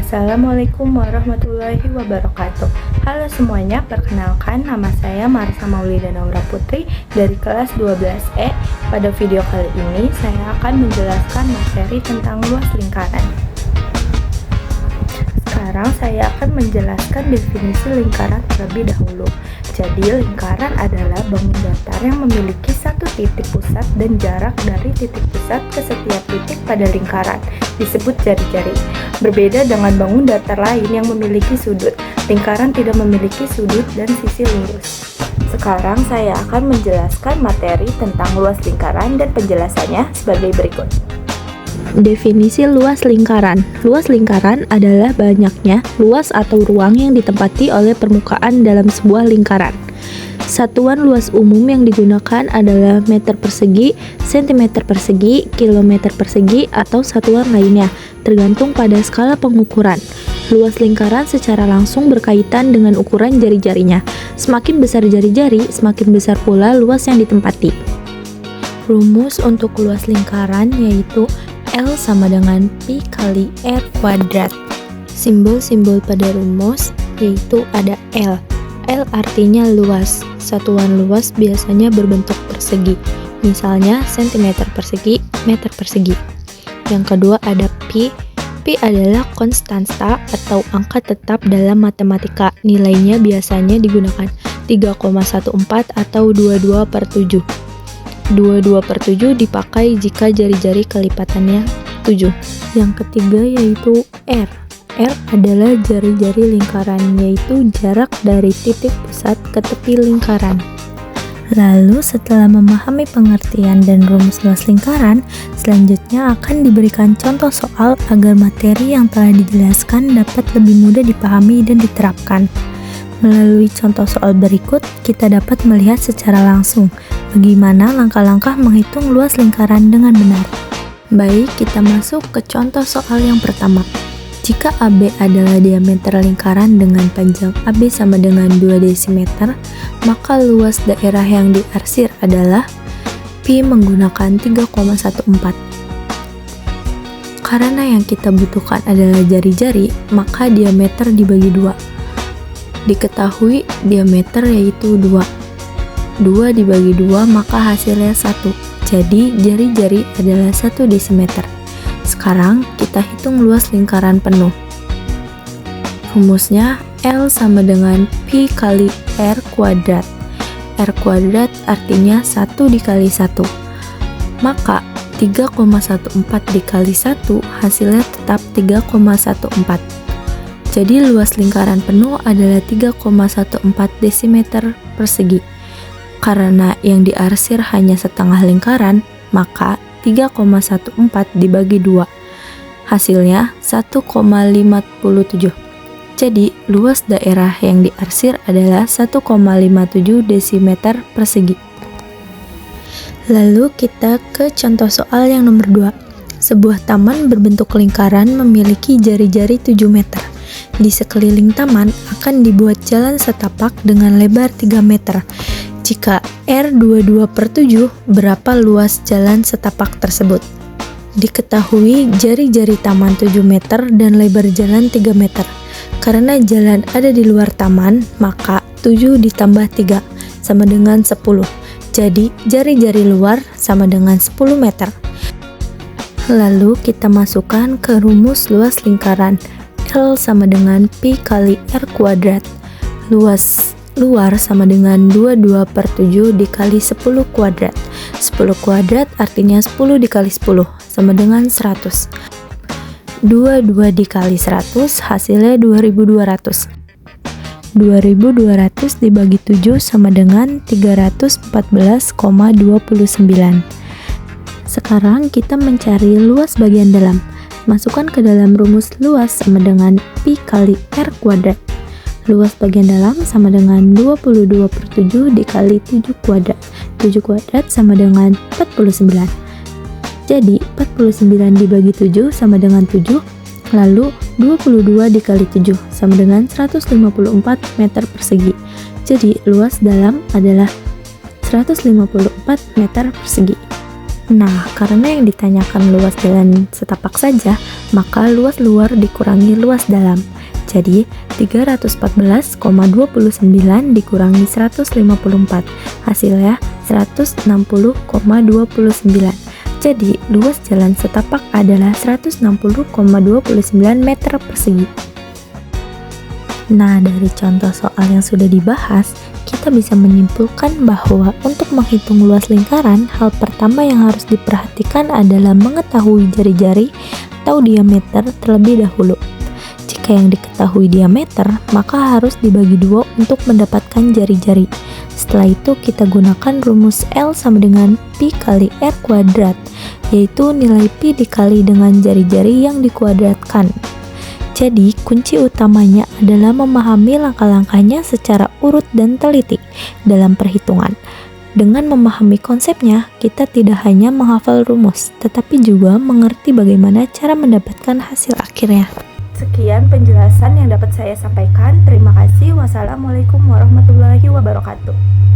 Assalamualaikum warahmatullahi wabarakatuh. Halo semuanya, perkenalkan nama saya Marsa Maulida Naura Putri dari kelas 12E. Pada video kali ini saya akan menjelaskan materi tentang luas lingkaran. Sekarang saya akan menjelaskan definisi lingkaran terlebih dahulu. Jadi lingkaran adalah bangun datar yang memiliki satu titik pusat dan jarak dari titik pusat ke setiap titik pada lingkaran disebut jari-jari. Berbeda dengan bangun datar lain yang memiliki sudut, lingkaran tidak memiliki sudut dan sisi lurus. Sekarang saya akan menjelaskan materi tentang luas lingkaran dan penjelasannya sebagai berikut. Definisi luas lingkaran. Luas lingkaran adalah banyaknya luas atau ruang yang ditempati oleh permukaan dalam sebuah lingkaran. Satuan luas umum yang digunakan adalah meter persegi, sentimeter persegi, kilometer persegi, atau satuan lainnya, tergantung pada skala pengukuran. Luas lingkaran secara langsung berkaitan dengan ukuran jari-jarinya. Semakin besar jari-jari, semakin besar pula luas yang ditempati. Rumus untuk luas lingkaran yaitu L sama dengan Pi kali R kuadrat. Simbol-simbol pada rumus yaitu ada L. L artinya luas. Satuan luas biasanya berbentuk persegi. Misalnya sentimeter persegi, meter persegi. Yang kedua ada Pi. Pi adalah konstanta atau angka tetap dalam matematika. Nilainya biasanya digunakan 3,14 atau 22/7. 22/7 dipakai jika jari-jari kelipatannya 7. Yang ketiga yaitu R. R adalah jari-jari lingkaran, yaitu jarak dari titik pusat ke tepi lingkaran. Lalu setelah memahami pengertian dan rumus luas lingkaran, selanjutnya akan diberikan contoh soal agar materi yang telah dijelaskan dapat lebih mudah dipahami dan diterapkan. Melalui contoh soal berikut, kita dapat melihat secara langsung bagaimana langkah-langkah menghitung luas lingkaran dengan benar. Baik, kita masuk ke contoh soal yang pertama. Jika AB adalah diameter lingkaran dengan panjang AB sama dengan 2 desimeter, maka luas daerah yang diarsir adalah Pi menggunakan 3,14. Karena yang kita butuhkan adalah jari-jari, maka diameter dibagi 2. Diketahui diameter yaitu 2. 2 dibagi 2 maka hasilnya 1. Jadi jari-jari adalah 1 desimeter. Sekarang kita hitung luas lingkaran penuh. Rumusnya L sama dengan Pi kali R kuadrat. R kuadrat artinya 1 dikali 1. Maka 3,14 dikali 1 hasilnya tetap 3,14. Jadi luas lingkaran penuh adalah 3,14 desimeter persegi. Karena yang diarsir hanya setengah lingkaran, maka 3,14 dibagi 2. Hasilnya 1,57. Jadi luas daerah yang diarsir adalah 1,57 desimeter persegi. Lalu kita ke contoh soal yang nomor 2. Sebuah taman berbentuk lingkaran memiliki jari-jari 7 meter. Di sekeliling taman akan dibuat jalan setapak dengan lebar 3 meter. Jika R 22/7, berapa luas jalan setapak tersebut? Diketahui jari-jari taman 7 meter dan lebar jalan 3 meter. Karena jalan ada di luar taman, maka 7 ditambah 3 sama dengan 10. Jadi jari-jari luar sama dengan 10 meter. Lalu kita masukkan ke rumus luas lingkaran. L sama dengan Pi kali R kuadrat. Luas luar sama dengan 22/7 dikali 10 kuadrat. 10 kuadrat artinya 10 dikali 10 sama dengan 100. 22 dikali 100 hasilnya 2200. 2200 dibagi 7 sama dengan 314,29. Sekarang kita mencari luas bagian dalam. Masukkan ke dalam rumus luas sama dengan Pi kali R kuadrat. Luas bagian dalam sama dengan 22/7 dikali 7 kuadrat. 7 kuadrat sama dengan 49. Jadi 49 dibagi 7 sama dengan 7. Lalu 22 dikali 7 sama dengan 154 meter persegi. Jadi luas dalam adalah 154 meter persegi. Nah, karena yang ditanyakan luas jalan setapak saja, maka luas luar dikurangi luas dalam. Jadi, 314,29 dikurangi 154. Hasilnya 160,29. Jadi, luas jalan setapak adalah 160,29 meter persegi. Nah, dari contoh soal yang sudah dibahas, kita bisa menyimpulkan bahwa untuk menghitung luas lingkaran, hal pertama yang harus diperhatikan adalah mengetahui jari-jari atau diameter terlebih dahulu. Jika yang diketahui diameter, maka harus dibagi dua untuk mendapatkan jari-jari. Setelah itu kita gunakan rumus L sama dengan Pi kali R kuadrat, yaitu nilai Pi dikali dengan jari-jari yang dikuadratkan. Jadi, kunci utamanya adalah memahami langkah-langkahnya secara urut dan teliti dalam perhitungan. Dengan memahami konsepnya, kita tidak hanya menghafal rumus, tetapi juga mengerti bagaimana cara mendapatkan hasil akhirnya. Sekian penjelasan yang dapat saya sampaikan. Terima kasih. Wassalamualaikum warahmatullahi wabarakatuh.